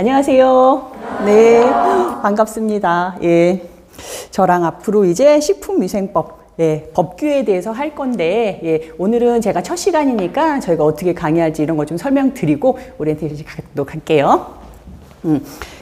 안녕하세요. 네, 반갑습니다. 예, 저랑 앞으로 이제 식품위생법, 예, 법규에 대해서 할 건데, 예, 오늘은 제가 첫 시간이니까 저희가 어떻게 강의할지 이런 거 좀 설명드리고 오리엔테이션 가도록 할게요.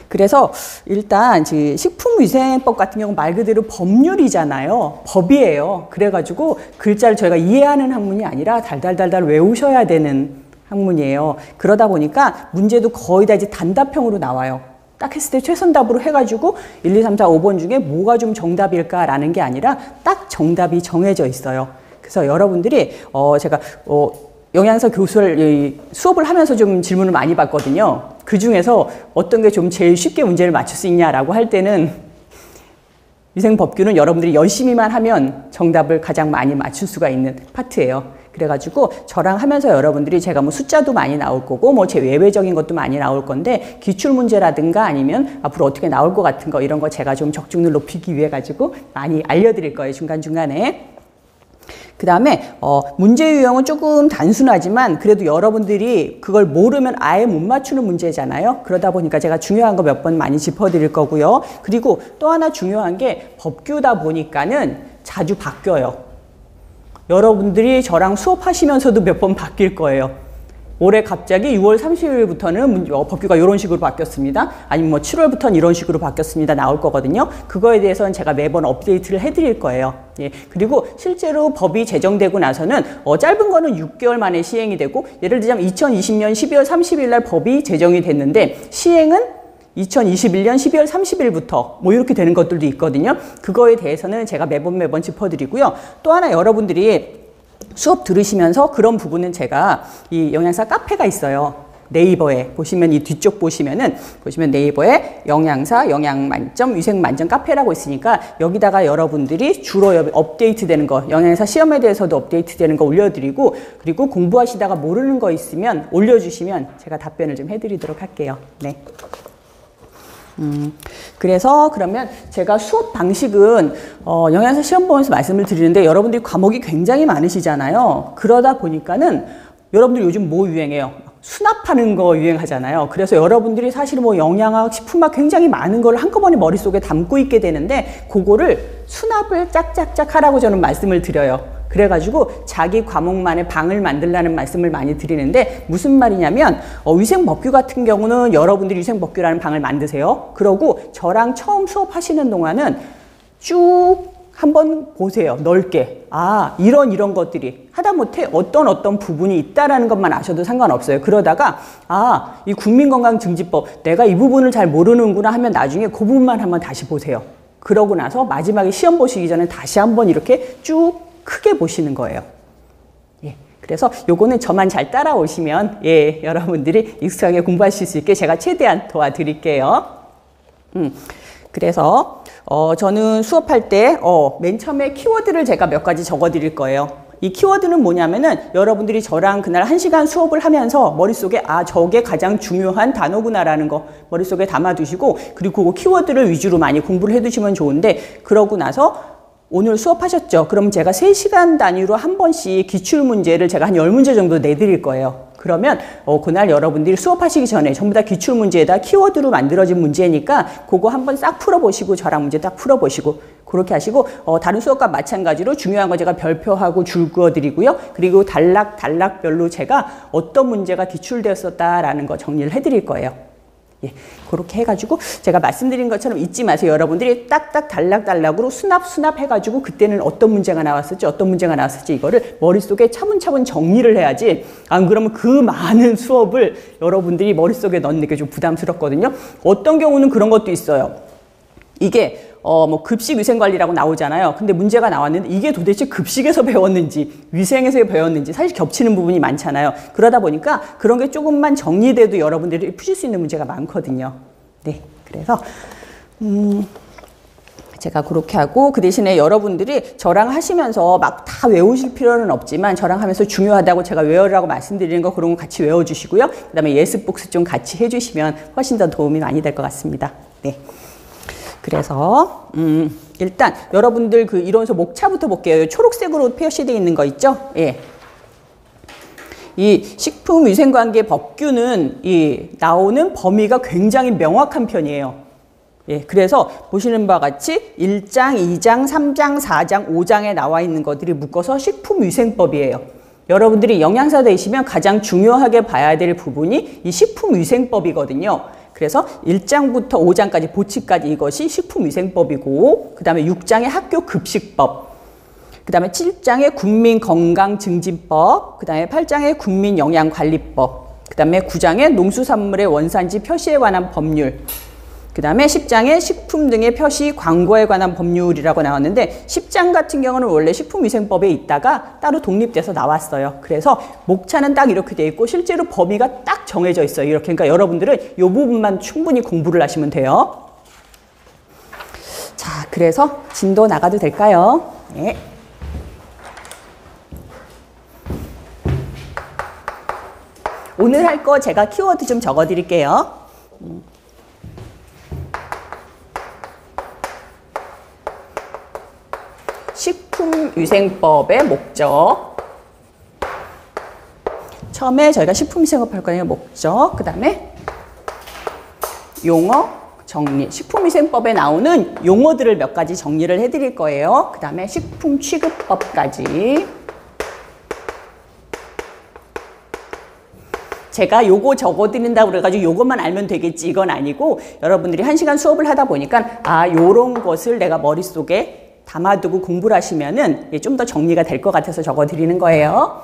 그래서 일단 식품위생법 같은 경우 말 그대로 법률이잖아요. 법이에요. 그래가지고 글자를 저희가 이해하는 학문이 아니라 달달달달 외우셔야 되는 학문이에요. 그러다 보니까 문제도 거의 다 이제 단답형으로 나와요. 딱 했을 때 최선답으로 해가지고 1, 2, 3, 4, 5번 중에 뭐가 좀 정답일까라는 게 아니라 딱 정답이 정해져 있어요. 그래서 여러분들이 제가 영양사 교수를 수업을 하면서 좀 질문을 많이 받거든요. 그 중에서 어떤 게 좀 제일 쉽게 문제를 맞출 수 있냐라고 할 때는 위생법규는 여러분들이 열심히만 하면 정답을 가장 많이 맞출 수가 있는 파트예요. 그래가지고 저랑 하면서 여러분들이 제가 뭐 숫자도 많이 나올 거고 뭐 제 외외적인 것도 많이 나올 건데 기출문제라든가 아니면 앞으로 어떻게 나올 것 같은 거 이런 거 제가 좀 적중률 높이기 위해 가지고 많이 알려드릴 거예요. 중간중간에. 그 다음에 문제 유형은 조금 단순하지만 그래도 여러분들이 그걸 모르면 아예 못 맞추는 문제잖아요. 그러다 보니까 제가 중요한 거 몇 번 많이 짚어드릴 거고요. 그리고 또 하나 중요한 게 법규다 보니까는 자주 바뀌어요. 여러분들이 저랑 수업하시면서도 몇 번 바뀔 거예요. 올해 갑자기 6월 30일부터는 법규가 이런 식으로 바뀌었습니다. 아니면 뭐 7월부터는 이런 식으로 바뀌었습니다. 나올 거거든요. 그거에 대해서는 제가 매번 업데이트를 해드릴 거예요. 예. 그리고 실제로 법이 제정되고 나서는 짧은 거는 6개월 만에 시행이 되고 예를 들자면 2020년 12월 30일 날 법이 제정이 됐는데 시행은 2021년 12월 30일부터 뭐 이렇게 되는 것들도 있거든요. 그거에 대해서는 제가 매번 짚어드리고요. 또 하나 여러분들이 수업 들으시면서 그런 부분은 제가 이 영양사 카페가 있어요. 네이버에 보시면 이 뒤쪽 보시면 네이버에 영양사, 영양만점, 위생만점 카페라고 있으니까 여기다가 여러분들이 주로 업데이트 되는 거, 영양사 시험에 대해서도 업데이트 되는 거 올려드리고 그리고 공부하시다가 모르는 거 있으면 올려주시면 제가 답변을 좀 해드리도록 할게요. 네. 그래서 그러면 제가 수업 방식은 영양사 시험 보면서 말씀을 드리는데 여러분들이 과목이 굉장히 많으시잖아요. 그러다 보니까는 여러분들 요즘 뭐 유행해요? 수납하는 거 유행하잖아요. 그래서 여러분들이 사실 뭐 영양학, 식품학 굉장히 많은 걸 한꺼번에 머릿속에 담고 있게 되는데 그거를 수납을 짝짝짝 하라고 저는 말씀을 드려요. 그래가지고 자기 과목만의 방을 만들라는 말씀을 많이 드리는데 무슨 말이냐면 위생법규 같은 경우는 여러분들이 위생법규라는 방을 만드세요. 그러고 저랑 처음 수업하시는 동안은 쭉 한번 보세요. 넓게. 아, 이런 것들이 하다못해 어떤 부분이 있다라는 것만 아셔도 상관없어요. 그러다가 아, 이 국민건강증진법 내가 이 부분을 잘 모르는구나 하면 나중에 그 부분만 한번 다시 보세요. 그러고 나서 마지막에 시험 보시기 전에 다시 한번 이렇게 쭉 크게 보시는 거예요. 예, 그래서 요거는 저만 잘 따라오시면 예, 여러분들이 익숙하게 공부하실 수 있게 제가 최대한 도와드릴게요. 그래서 저는 수업할 때 맨 처음에 키워드를 제가 몇 가지 적어 드릴 거예요. 이 키워드는 뭐냐면은 여러분들이 저랑 그날 1시간 수업을 하면서 머릿속에 아, 저게 가장 중요한 단어구나라는 거 머릿속에 담아두시고 그리고 그 키워드를 위주로 많이 공부를 해두시면 좋은데 그러고 나서 오늘 수업하셨죠? 그럼 제가 3시간 단위로 한 번씩 기출문제를 제가 한 10문제 정도 내드릴 거예요. 그러면 그날 여러분들이 수업하시기 전에 전부 다 기출문제에다 키워드로 만들어진 문제니까 그거 한번 싹 풀어보시고 저랑 문제 딱 풀어보시고 그렇게 하시고 다른 수업과 마찬가지로 중요한 거 제가 별표하고 줄 그어드리고요. 그리고 단락별로 제가 어떤 문제가 기출되었었다라는 거 정리를 해드릴 거예요. 예, 그렇게 해가지고 제가 말씀드린 것처럼 잊지 마세요. 여러분들이 딱딱 단락으로 수납 해가지고 그때는 어떤 문제가 나왔을지 이거를 머릿속에 차분차분 정리를 해야지 안 그러면 그 많은 수업을 여러분들이 머릿속에 넣는 게 좀 부담스럽거든요. 어떤 경우는 그런 것도 있어요. 이게 뭐 급식위생관리라고 나오잖아요. 근데 문제가 나왔는데 이게 도대체 급식에서 배웠는지 위생에서 배웠는지 사실 겹치는 부분이 많잖아요. 그러다 보니까 그런 게 조금만 정리돼도 여러분들이 푸실 수 있는 문제가 많거든요. 네, 그래서 제가 그렇게 하고 그 대신에 여러분들이 저랑 하시면서 막 다 외우실 필요는 없지만 저랑 하면서 중요하다고 제가 외우라고 말씀드리는 거 그런 거 같이 외워주시고요. 그 다음에 예습복습 좀 같이 해주시면 훨씬 더 도움이 많이 될 것 같습니다. 네. 그래서 일단 여러분들 이론서 목차부터 볼게요. 초록색으로 표시되어 있는 거 있죠? 예. 이 식품위생관계 법규는 이 나오는 범위가 굉장히 명확한 편이에요. 예, 그래서 보시는 바와 같이 1장, 2장, 3장, 4장, 5장에 나와 있는 것들이 묶어서 식품위생법이에요. 여러분들이 영양사 되시면 가장 중요하게 봐야 될 부분이 이 식품위생법이거든요. 그래서 1장부터 5장까지 보치까지 이것이 식품위생법이고, 그 다음에 6장의 학교급식법, 그 다음에 7장의 국민건강증진법, 그 다음에 8장의 국민영양관리법, 그 다음에 9장의 농수산물의 원산지 표시에 관한 법률, 그 다음에 10장의 식품 등의 표시 광고에 관한 법률이라고 나왔는데 10장 같은 경우는 원래 식품위생법에 있다가 따로 독립돼서 나왔어요. 그래서 목차는 딱 이렇게 돼 있고 실제로 범위가 딱 정해져 있어요. 이렇게. 그러니까 여러분들은 이 부분만 충분히 공부를 하시면 돼요. 자, 그래서 진도 나가도 될까요? 네. 오늘 할 거 제가 키워드 좀 적어 드릴게요. 식품위생법의 목적. 처음에 저희가 식품위생법 할 거니까 목적, 그 다음에 용어 정리. 식품위생법에 나오는 용어들을 몇 가지 정리를 해드릴 거예요. 그 다음에 식품취급법까지. 제가 요거 적어드린다고 그래가지고 요것만 알면 되겠지 이건 아니고 여러분들이 1시간 수업을 하다 보니까 아 요런 것을 내가 머릿속에 담아두고 공부를 하시면은 좀 더 정리가 될 것 같아서 적어드리는 거예요.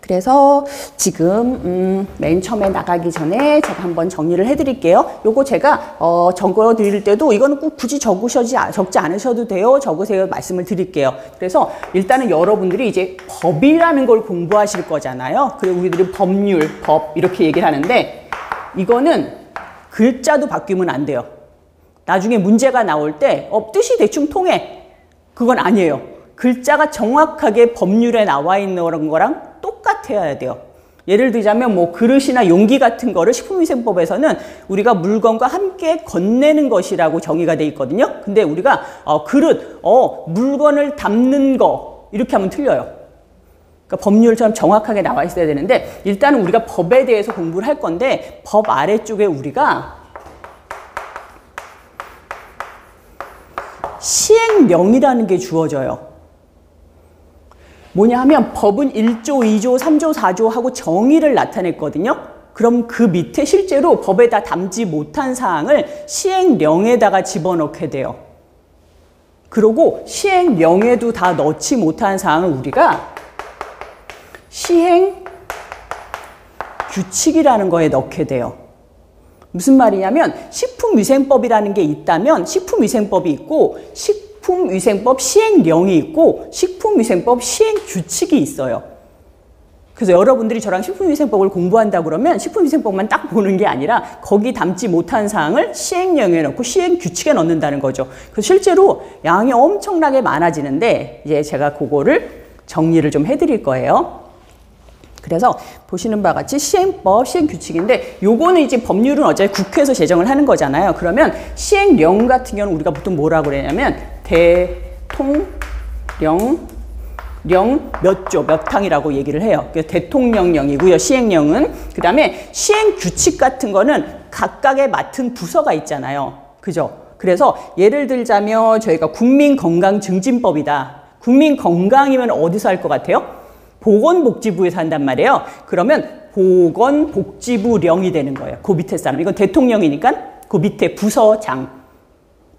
그래서 지금 맨 처음에 나가기 전에 제가 한번 정리를 해드릴게요. 요거 제가 적어드릴 때도 이거는 꼭 굳이 적지 않으셔도 돼요. 적으세요 말씀을 드릴게요. 그래서 일단은 여러분들이 이제 법이라는 걸 공부하실 거잖아요. 그리고 우리들이 법률, 법 이렇게 얘기를 하는데 이거는 글자도 바뀌면 안 돼요. 나중에 문제가 나올 때 뜻이 대충 통해. 그건 아니에요. 글자가 정확하게 법률에 나와 있는 거랑 똑같아야 돼요. 예를 들자면 뭐 그릇이나 용기 같은 거를 식품위생법에서는 우리가 물건과 함께 건네는 것이라고 정의가 돼 있거든요. 근데 우리가 그릇, 물건을 담는 거 이렇게 하면 틀려요. 그러니까 법률처럼 정확하게 나와 있어야 되는데 일단은 우리가 법에 대해서 공부를 할 건데 법 아래쪽에 우리가 시행령이라는 게 주어져요. 뭐냐 하면 법은 1조, 2조, 3조, 4조 하고 정의를 나타냈거든요. 그럼 그 밑에 실제로 법에다 담지 못한 사항을 시행령에다가 집어넣게 돼요. 그리고 시행령에도 다 넣지 못한 사항을 우리가 시행 규칙이라는 거에 넣게 돼요. 무슨 말이냐면 식품위생법이라는 게 있다면 식품위생법이 있고 식품위생법 시행령이 있고 식품위생법 시행규칙이 있어요. 그래서 여러분들이 저랑 식품위생법을 공부한다 그러면 식품위생법만 딱 보는 게 아니라 거기 담지 못한 사항을 시행령에 넣고 시행규칙에 넣는다는 거죠. 그래서 실제로 양이 엄청나게 많아지는데 이제 제가 그거를 정리를 좀 해드릴 거예요. 그래서 보시는 바와 같이 시행법, 시행규칙인데 요거는 이제 법률은 어차피 국회에서 제정을 하는 거잖아요. 그러면 시행령 같은 경우는 우리가 보통 뭐라고 그러냐면 대통령 몇 조, 몇 항이라고 얘기를 해요. 대통령령이고요. 시행령은. 그 다음에 시행규칙 같은 거는 각각의 맡은 부서가 있잖아요. 그죠? 그래서 예를 들자면 저희가 국민건강증진법이다. 국민건강이면 어디서 할 것 같아요? 보건복지부에서 한단 말이에요. 그러면 보건복지부령이 되는 거예요. 그 밑에 사람. 이건 대통령이니까 그 밑에 부서장.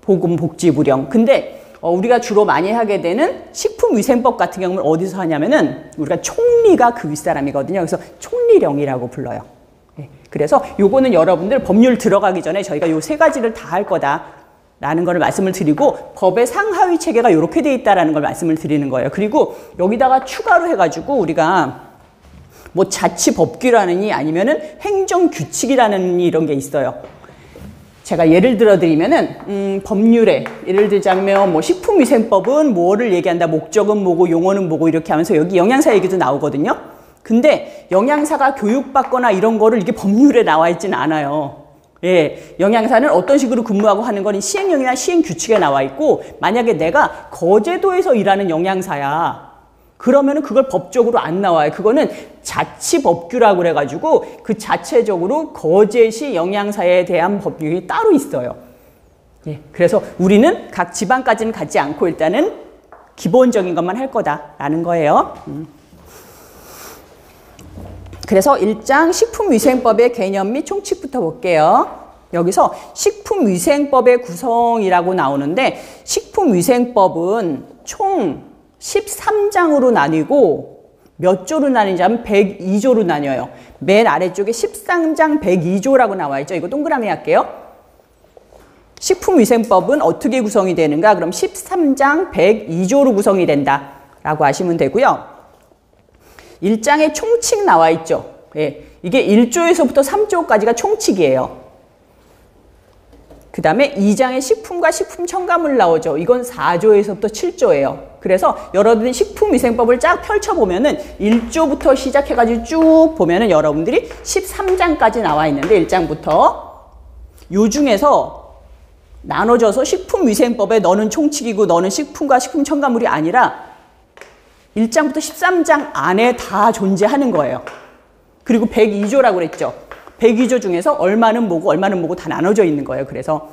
보건복지부령. 근데 우리가 주로 많이 하게 되는 식품위생법 같은 경우는 어디서 하냐면은 우리가 총리가 그 윗사람이거든요. 그래서 총리령이라고 불러요. 네. 그래서 요거는 여러분들 법률 들어가기 전에 저희가 요 세 가지를 다 할 거다. 라는 걸 말씀을 드리고 법의 상하위 체계가 이렇게 돼 있다라는 걸 말씀을 드리는 거예요. 그리고 여기다가 추가로 해가지고 우리가 뭐 자치법규라느니 아니면은 행정규칙이라는 이런 게 있어요. 제가 예를 들어 드리면은 법률에 예를 들자면 뭐 식품위생법은 뭐를 얘기한다, 목적은 뭐고 용어는 뭐고 이렇게 하면서 여기 영양사 얘기도 나오거든요. 근데 영양사가 교육받거나 이런 거를 이게 법률에 나와 있지는 않아요. 예, 영양사는 어떤 식으로 근무하고 하는 건 시행령이나 시행규칙에 나와 있고, 만약에 내가 거제도에서 일하는 영양사야. 그러면은 그걸 법적으로 안 나와요. 그거는 자치법규라고 그래가지고 그 자체적으로 거제시 영양사에 대한 법률이 따로 있어요. 예, 그래서 우리는 각 지방까지는 가지 않고 일단은 기본적인 것만 할 거다라는 거예요. 그래서 1장 식품위생법의 개념 및 총칙부터 볼게요. 여기서 식품위생법의 구성이라고 나오는데 식품위생법은 총 13장으로 나뉘고 몇 조로 나뉘는지 하면 102조로 나뉘어요. 맨 아래쪽에 13장 102조라고 나와 있죠. 이거 동그라미 할게요. 식품위생법은 어떻게 구성이 되는가? 그럼 13장 102조로 구성이 된다라고 하시면 되고요. 1장에 총칙 나와 있죠. 예, 이게 1조에서부터 3조까지가 총칙이에요. 그 다음에 2장에 식품과 식품 첨가물 나오죠. 이건 4조에서부터 7조예요. 그래서 여러분들이 식품위생법을 쫙 펼쳐보면은 1조부터 시작해가지고 쭉 보면은 여러분들이 13장까지 나와 있는데 1장부터 요 중에서 나눠져서 식품위생법에 너는 총칙이고 너는 식품과 식품 첨가물이 아니라 1장부터 13장 안에 다 존재하는 거예요. 그리고 102조라고 그랬죠. 102조 중에서 얼마는 뭐고 다 나눠져 있는 거예요. 그래서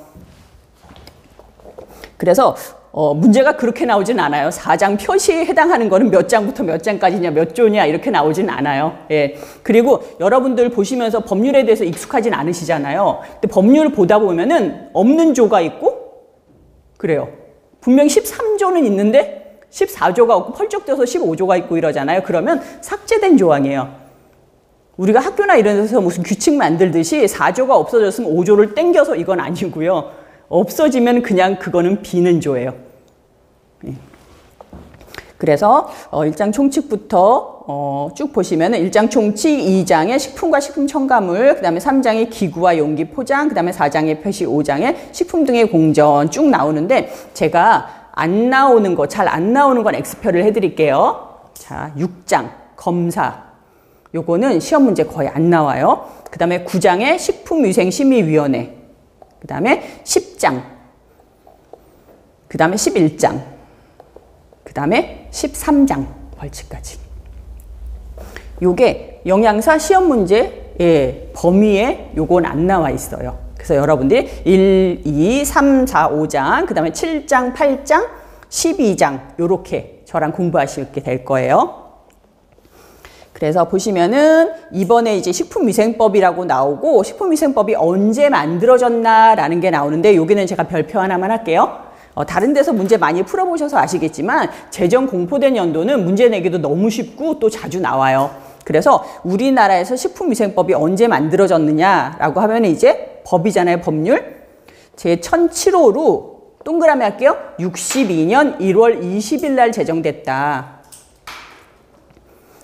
문제가 그렇게 나오진 않아요. 4장 표시에 해당하는 거는 몇 장부터 몇 장까지냐, 몇 조냐 이렇게 나오진 않아요. 예. 그리고 여러분들 보시면서 법률에 대해서 익숙하진 않으시잖아요. 근데 법률을 보다 보면은 없는 조가 있고 그래요. 분명히 13조는 있는데 14조가 없고 펄쩍 뛰어서 15조가 있고 이러잖아요. 그러면 삭제된 조항이에요. 우리가 학교나 이런 데서 무슨 규칙 만들듯이 4조가 없어졌으면 5조를 땡겨서 이건 아니고요. 없어지면 그냥 그거는 비는 조예요. 그래서 1장 총칙부터 쭉 보시면 1장 총칙, 2장에 식품과 식품 첨가물, 그 다음에 3장에 기구와 용기 포장, 그 다음에 4장에 표시, 5장에 식품 등의 공전 쭉 나오는데 제가 잘 안 나오는 건 X표를 해드릴게요. 자, 6장 검사. 요거는 시험 문제 거의 안 나와요. 그 다음에 9장에 식품위생심의위원회. 그 다음에 10장. 그 다음에 11장. 그 다음에 13장 벌칙까지. 요게 영양사 시험 문제의 범위에 요건 안 나와 있어요. 그래서 여러분들이 1, 2, 3, 4, 5장, 그 다음에 7장, 8장, 12장 요렇게 저랑 공부하시게 될 거예요. 그래서 보시면은 이번에 이제 식품위생법이라고 나오고 식품위생법이 언제 만들어졌나라는 게 나오는데 여기는 제가 별표 하나만 할게요. 다른 데서 문제 많이 풀어보셔서 아시겠지만 재정 공포된 연도는 문제 내기도 너무 쉽고 또 자주 나와요. 그래서 우리나라에서 식품위생법이 언제 만들어졌느냐라고 하면 이제 법이잖아요, 법률. 제 1007호로 동그라미 할게요. 62년 1월 20일 날 제정됐다.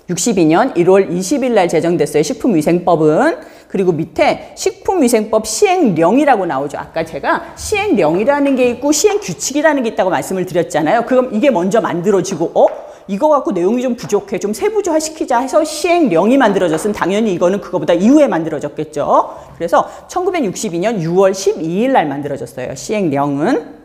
62년 1월 20일 날 제정됐어요. 식품위생법은. 그리고 밑에 식품위생법 시행령이라고 나오죠. 아까 제가 시행령이라는 게 있고 시행규칙이라는 게 있다고 말씀을 드렸잖아요. 그럼 이게 먼저 만들어지고 이거 갖고 내용이 좀 부족해. 좀 세부조화 시키자 해서 시행령이 만들어졌으면 당연히 이거는 그거보다 이후에 만들어졌겠죠. 그래서 1962년 6월 12일 날 만들어졌어요. 시행령은.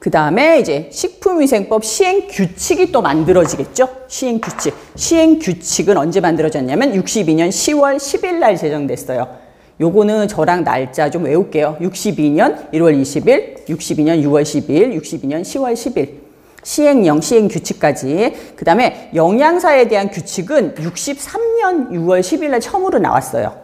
그 다음에 이제 식품위생법 시행규칙이 또 만들어지겠죠. 시행규칙. 시행규칙은 언제 만들어졌냐면 62년 10월 10일 날 제정됐어요. 요거는 저랑 날짜 좀 외울게요. 62년 1월 20일, 62년 6월 12일, 62년 10월 10일. 시행령, 시행규칙까지. 그 다음에 영양사에 대한 규칙은 63년 6월 10일 날 처음으로 나왔어요.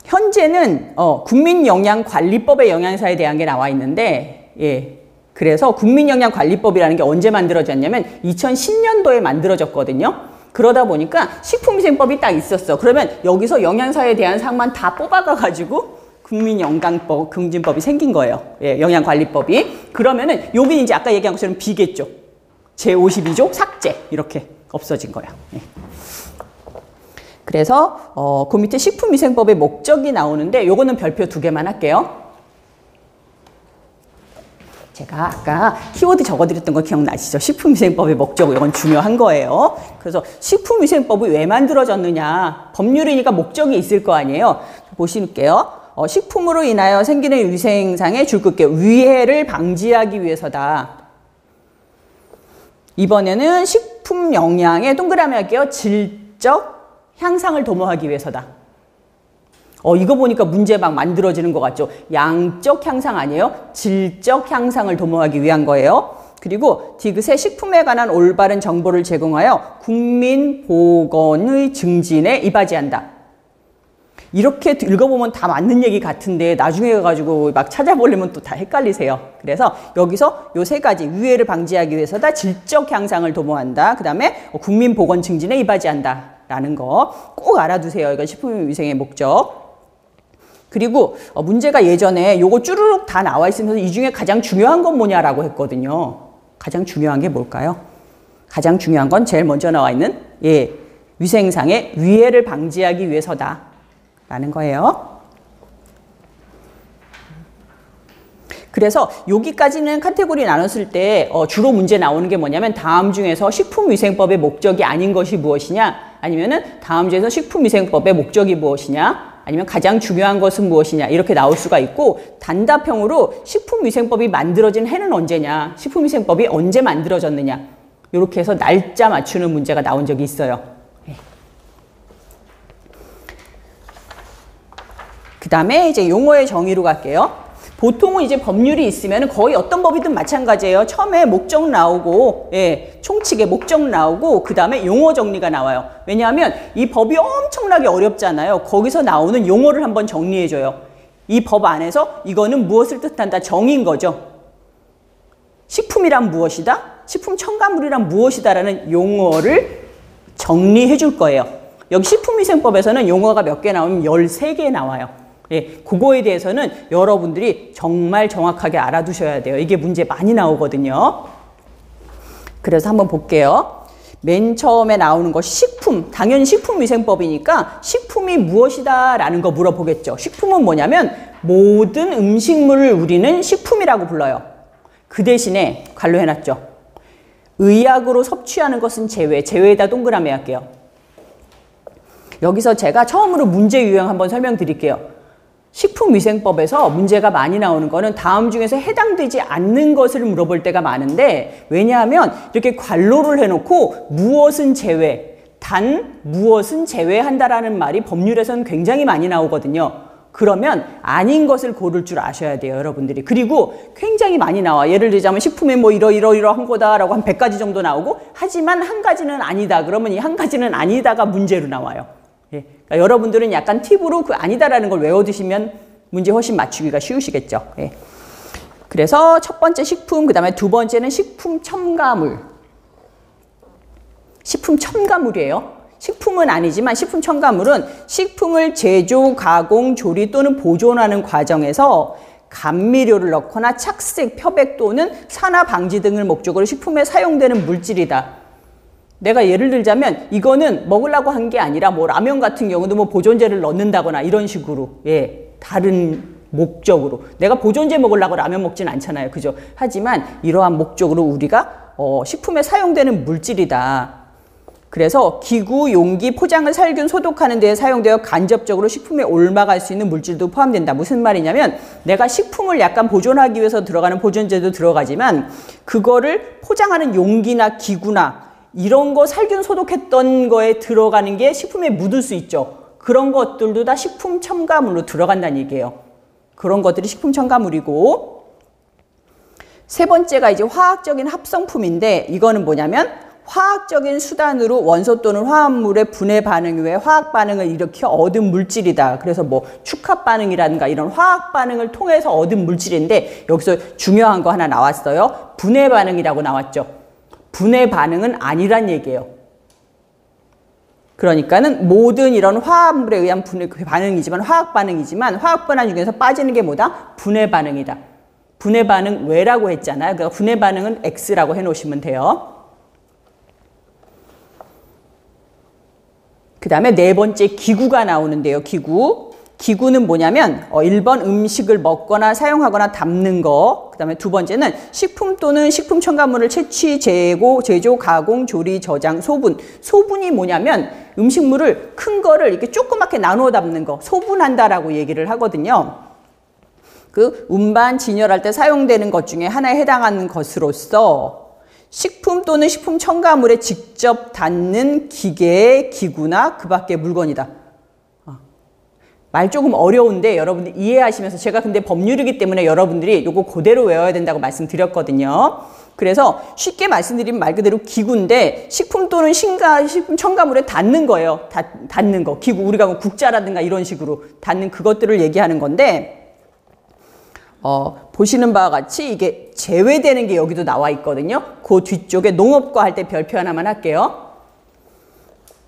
현재는 국민영양관리법의 영양사에 대한 게 나와 있는데, 예, 그래서 국민영양관리법이라는 게 언제 만들어졌냐면 2010년도에 만들어졌거든요. 그러다 보니까 식품위생법이 딱 있었어. 그러면 여기서 영양사에 대한 사항만 다 뽑아가가지고 국민영양법, 금진법이 생긴 거예요. 예, 영양관리법이. 그러면은 여기 이제 아까 얘기한 것처럼 비겠죠. 제52조 삭제 이렇게 없어진 거야. 예. 그래서 그 밑에 식품위생법의 목적이 나오는데 요거는 별표 2개만 할게요. 제가 아까 키워드 적어드렸던 거 기억나시죠? 식품위생법의 목적, 이건 중요한 거예요. 그래서 식품위생법이 왜 만들어졌느냐? 법률이니까 목적이 있을 거 아니에요. 보실게요. 식품으로 인하여 생기는 위생상의 줄긋게 위해를 방지하기 위해서다. 이번에는 식품 영양의 동그라미 할게요. 질적 향상을 도모하기 위해서다. 이거 보니까 문제 막 만들어지는 것 같죠? 양적 향상 아니에요? 질적 향상을 도모하기 위한 거예요. 그리고 디귿의 식품에 관한 올바른 정보를 제공하여 국민 보건의 증진에 이바지한다. 이렇게 읽어보면 다 맞는 얘기 같은데 나중에 가가지고 막 찾아보려면 또 다 헷갈리세요. 그래서 여기서 요 세 가지 위해를 방지하기 위해서다. 질적 향상을 도모한다. 그 다음에 국민 보건 증진에 이바지한다. 라는 거 꼭 알아두세요. 이건 식품위생의 목적. 그리고 문제가 예전에 요거 쭈루룩 다 나와 있으면서 이 중에 가장 중요한 건 뭐냐라고 했거든요. 가장 중요한 게 뭘까요? 가장 중요한 건 제일 먼저 나와 있는 위생상의 위해를 방지하기 위해서다 라는 거예요. 그래서 여기까지는 카테고리 나눴을 때 주로 문제 나오는 게 뭐냐면 다음 중에서 식품위생법의 목적이 아닌 것이 무엇이냐, 아니면은 다음 중에서 식품위생법의 목적이 무엇이냐, 아니면 가장 중요한 것은 무엇이냐, 이렇게 나올 수가 있고, 단답형으로 식품위생법이 만들어진 해는 언제냐, 식품위생법이 언제 만들어졌느냐, 이렇게 해서 날짜 맞추는 문제가 나온 적이 있어요. 그 다음에 이제 용어의 정의로 갈게요. 보통은 이제 법률이 있으면 거의 어떤 법이든 마찬가지예요. 처음에 목적 나오고, 총칙의 목적 나오고, 그 다음에 용어 정리가 나와요. 왜냐하면 이 법이 엄청나게 어렵잖아요. 거기서 나오는 용어를 한번 정리해줘요. 이 법 안에서 이거는 무엇을 뜻한다, 정의인 거죠. 식품이란 무엇이다? 식품 첨가물이란 무엇이다라는 용어를 정리해 줄 거예요. 여기 식품위생법에서는 용어가 몇 개 나오면 13개 나와요. 그거에 대해서는 여러분들이 정말 정확하게 알아두셔야 돼요. 이게 문제 많이 나오거든요. 그래서 한번 볼게요. 맨 처음에 나오는 거 식품, 당연히 식품위생법이니까 식품이 무엇이다 라는 거 물어보겠죠. 식품은 뭐냐면 모든 음식물을 우리는 식품이라고 불러요. 그 대신에 관로 해놨죠. 의약으로 섭취하는 것은 제외, 제외에다 동그라미 할게요. 여기서 제가 처음으로 문제 유형 한번 설명드릴게요. 식품위생법에서 문제가 많이 나오는 거는 다음 중에서 해당되지 않는 것을 물어볼 때가 많은데, 왜냐하면 이렇게 괄호를 해놓고 무엇은 제외, 단 무엇은 제외한다라는 말이 법률에서는 굉장히 많이 나오거든요. 그러면 아닌 것을 고를 줄 아셔야 돼요, 여러분들이. 그리고 굉장히 많이 나와. 예를 들자면 식품에 뭐 이러이러한 거다라고 한 100가지 정도 나오고, 하지만 한 가지는 아니다. 그러면 이 한 가지는 아니다가 문제로 나와요. 그러니까 여러분들은 약간 팁으로 그 아니다라는 걸 외워두시면 문제 훨씬 맞추기가 쉬우시겠죠. 그래서 첫 번째 식품, 그 다음에 두 번째는 식품 첨가물. 식품 첨가물이에요. 식품은 아니지만 식품 첨가물은 식품을 제조, 가공, 조리 또는 보존하는 과정에서 감미료를 넣거나 착색,漂백 또는 산화 방지 등을 목적으로 식품에 사용되는 물질이다. 내가 예를 들자면 이거는 먹으려고 한 게 아니라 뭐 라면 같은 경우도 뭐 보존제를 넣는다거나 이런 식으로 다른 목적으로, 내가 보존제 먹으려고 라면 먹진 않잖아요. 그죠? 하지만 이러한 목적으로 우리가 식품에 사용되는 물질이다. 그래서 기구, 용기, 포장을 살균, 소독하는 데 사용되어 간접적으로 식품에 옮아갈 수 있는 물질도 포함된다. 무슨 말이냐면 내가 식품을 약간 보존하기 위해서 들어가는 보존제도 들어가지만 그거를 포장하는 용기나 기구나 이런 거 살균 소독했던 거에 들어가는 게 식품에 묻을 수 있죠. 그런 것들도 다 식품 첨가물로 들어간다는 얘기예요. 그런 것들이 식품 첨가물이고, 세 번째가 이제 화학적인 합성품인데, 이거는 뭐냐면 화학적인 수단으로 원소 또는 화합물의 분해 반응 외에 화학 반응을 일으켜 얻은 물질이다. 그래서 뭐 축합 반응이라든가 이런 화학 반응을 통해서 얻은 물질인데, 여기서 중요한 거 하나 나왔어요. 분해 반응이라고 나왔죠. 분해 반응은 아니란 얘기예요. 그러니까는 모든 이런 화합물에 의한 분해 반응이지만, 화학 반응이지만, 화학 반응 중에서 빠지는 게 뭐다? 분해 반응이다. 분해 반응 왜라고 했잖아요. 그러니까 분해 반응은 X라고 해놓으시면 돼요. 그 다음에 네 번째 기구가 나오는데요. 기구. 기구는 뭐냐면 1번 음식을 먹거나 사용하거나 담는 거, 그 다음에 두 번째는 식품 또는 식품 첨가물을 채취, 재고, 제조, 가공, 조리, 저장, 소분. 소분이 뭐냐면 음식물을 큰 거를 이렇게 조그맣게 나누어 담는 거, 소분한다라고 얘기를 하거든요. 그 운반, 진열할 때 사용되는 것 중에 하나에 해당하는 것으로서 식품 또는 식품 첨가물에 직접 닿는 기계, 기구나 그 밖의 물건이다. 말 조금 어려운데 여러분들 이해하시면서, 제가 근데 법률이기 때문에 여러분들이 요거 그대로 외워야 된다고 말씀드렸거든요. 그래서 쉽게 말씀드리면 말 그대로 기구인데 식품 또는 식품 첨가물에 닿는 거예요. 닿는 거. 기구, 우리가 뭐 국자라든가 이런 식으로 닿는 그것들을 얘기하는 건데, 보시는 바와 같이 이게 제외되는 게 여기도 나와 있거든요. 그 뒤쪽에 농업과 할 때 별표 하나만 할게요.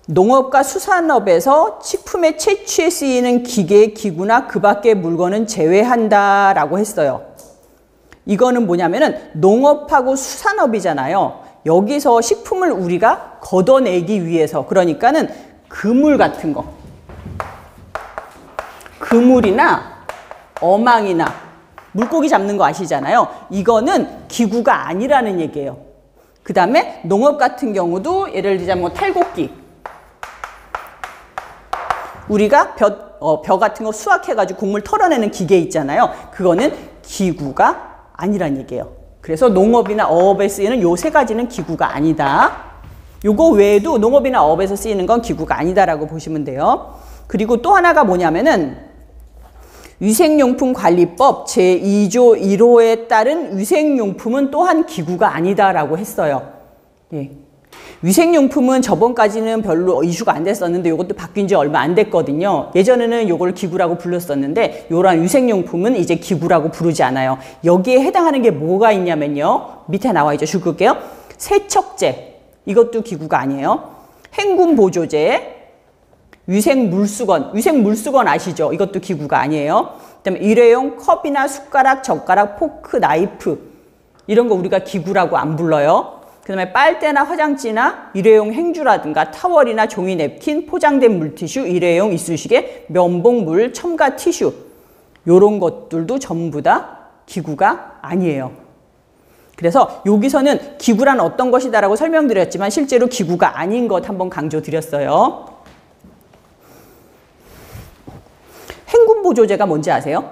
농업과 수산업에서 식품의 채취에 쓰이는 기계, 기구나 그 밖의 물건은 제외한다라고 했어요. 이거는 뭐냐면은 농업하고 수산업이잖아요. 여기서 식품을 우리가 걷어내기 위해서, 그러니까는 그물 같은 거, 그물이나 어망이나 물고기 잡는 거 아시잖아요. 이거는 기구가 아니라는 얘기예요. 그 다음에 농업 같은 경우도 예를 들자면 뭐 탈곡기, 우리가 벼 같은 거 수확해가지고 곡물 털어내는 기계 있잖아요. 그거는 기구가 아니란 얘기예요. 그래서 농업이나 어업에 쓰이는 요 세 가지는 기구가 아니다. 요거 외에도 농업이나 어업에서 쓰이는 건 기구가 아니다라고 보시면 돼요. 그리고 또 하나가 뭐냐면은 위생용품관리법 제2조 1호에 따른 위생용품은 또한 기구가 아니다라고 했어요. 예. 위생용품은 저번까지는 별로 이슈가 안 됐었는데 이것도 바뀐 지 얼마 안 됐거든요. 예전에는 이걸 기구라고 불렀었는데 이러한 위생용품은 이제 기구라고 부르지 않아요. 여기에 해당하는 게 뭐가 있냐면요. 밑에 나와 있죠. 줄게요. 세척제, 이것도 기구가 아니에요. 행군보조제, 위생물수건, 위생물수건 아시죠? 이것도 기구가 아니에요. 그다음에 일회용 컵이나 숟가락, 젓가락, 포크, 나이프, 이런 거 우리가 기구라고 안 불러요. 그 다음에 빨대나 화장지나 일회용 행주라든가 타월이나 종이 냅킨, 포장된 물티슈, 일회용 이쑤시개, 면봉, 물, 첨가 티슈, 요런 것들도 전부 다 기구가 아니에요. 그래서 여기서는 기구란 어떤 것이다라고 설명드렸지만 실제로 기구가 아닌 것 한번 강조드렸어요. 행군보조제가 뭔지 아세요?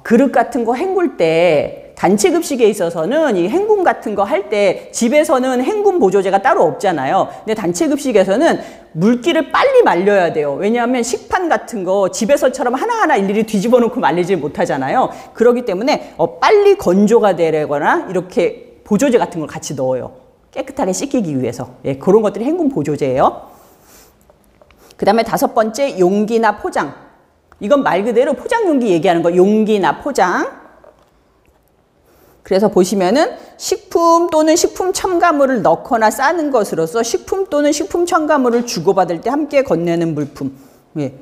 그릇 같은 거 헹굴 때 단체 급식에 있어서는 이 행군 같은 거 할 때 집에서는 행군 보조제가 따로 없잖아요. 근데 단체 급식에서는 물기를 빨리 말려야 돼요. 왜냐하면 식판 같은 거 집에서처럼 하나하나 일일이 뒤집어 놓고 말리지 못하잖아요. 그렇기 때문에 빨리 건조가 되거나 이렇게 보조제 같은 걸 같이 넣어요. 깨끗하게 씻기기 위해서. 예, 그런 것들이 행군 보조제예요. 그 다음에 5번째, 용기나 포장. 이건 말 그대로 포장 용기 얘기하는 거, 용기나 포장. 그래서 보시면은 식품 또는 식품 첨가물을 넣거나 싸는 것으로서 식품 또는 식품 첨가물을 주고받을 때 함께 건네는 물품. 예.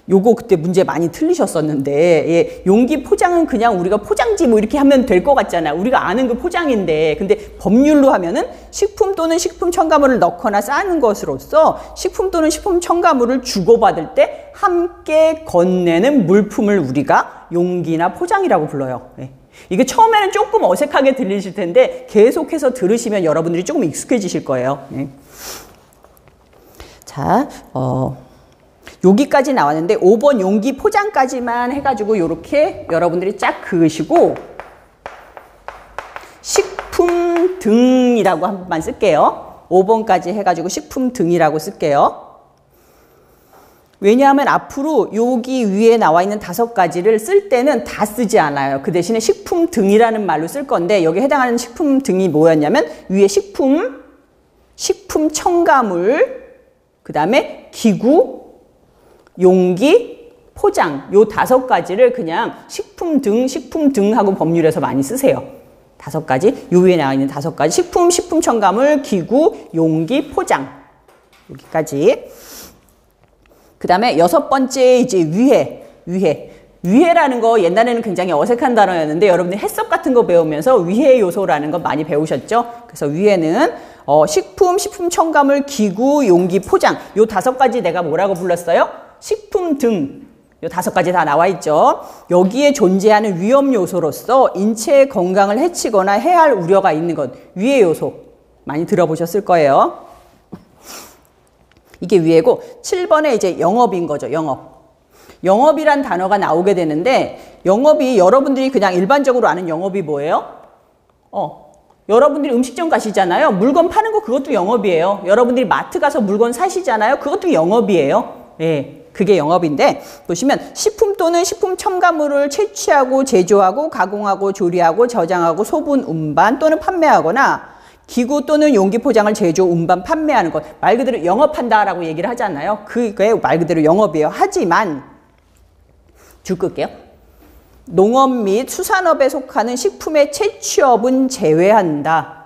요거 그때 문제 많이 틀리셨었는데, 예. 용기 포장은 그냥 우리가 포장지 뭐 이렇게 하면 될 것 같잖아요. 우리가 아는 그 포장인데, 근데 법률로 하면은 식품 또는 식품 첨가물을 넣거나 싸는 것으로서 식품 또는 식품 첨가물을 주고받을 때 함께 건네는 물품을 우리가 용기나 포장이라고 불러요. 예. 이게 처음에는 조금 어색하게 들리실 텐데 계속해서 들으시면 여러분들이 조금 익숙해지실 거예요. 네. 자, 여기까지 나왔는데 5번 용기 포장까지만 해가지고 이렇게 여러분들이 쫙 그으시고 식품 등이라고 한 번만 쓸게요. 5번까지 해가지고 식품 등이라고 쓸게요. 왜냐하면 앞으로 여기 위에 나와 있는 5가지를 쓸 때는 다 쓰지 않아요. 그 대신에 식품 등이라는 말로 쓸 건데 여기 해당하는 식품 등이 뭐였냐면 위에 식품, 식품 첨가물, 그 다음에 기구, 용기, 포장 요 5가지를 그냥 식품 등 하고 법률에서 많이 쓰세요. 5가지, 요 위에 나와 있는 5가지 식품, 식품 첨가물, 기구, 용기, 포장 여기까지. 그 다음에 6번째 이제 위해라는 거 옛날에는 굉장히 어색한 단어였는데 여러분들 해석 같은 거 배우면서 위해 요소라는 거 많이 배우셨죠? 그래서 위해는 식품, 식품 첨가물, 기구, 용기, 포장 요 5가지 내가 뭐라고 불렀어요? 식품 등 요 5가지 다 나와 있죠. 여기에 존재하는 위험 요소로서 인체의 건강을 해치거나 해할 우려가 있는 것. 위해 요소. 많이 들어보셨을 거예요. 이게 위해고 7번에 이제 영업인 거죠. 영업. 영업이란 단어가 나오게 되는데 영업이 여러분들이 그냥 일반적으로 아는 영업이 뭐예요? 여러분들이 음식점 가시잖아요. 물건 파는 거 그것도 영업이에요. 여러분들이 마트 가서 물건 사시잖아요. 그것도 영업이에요. 예. 그게 영업인데 보시면 식품 또는 식품 첨가물을 채취하고 제조하고 가공하고 조리하고 저장하고 소분, 운반 또는 판매하거나 기구 또는 용기 포장을 제조, 운반, 판매하는 것. 말 그대로 영업한다라고 얘기를 하잖아요. 그게 말 그대로 영업이에요. 하지만 줄 끌게요. 농업 및 수산업에 속하는 식품의 채취업은 제외한다.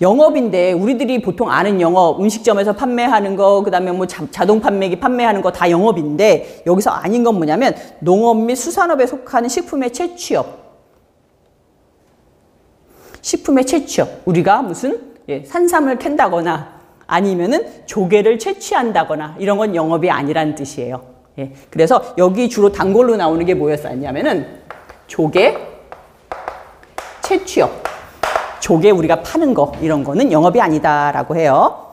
영업인데 우리들이 보통 아는 영업, 음식점에서 판매하는 거, 그 다음에 뭐 자동 판매기 판매하는 거 다 영업인데 여기서 아닌 건 뭐냐면 농업 및 수산업에 속하는 식품의 채취업. 식품의 채취업. 우리가 무슨 산삼을 캔다거나 아니면은 조개를 채취한다거나 이런 건 영업이 아니라는 뜻이에요. 그래서 여기 주로 단골로 나오는 게 뭐였었냐면은 조개 채취업. 조개 우리가 파는 거 이런 거는 영업이 아니다라고 해요.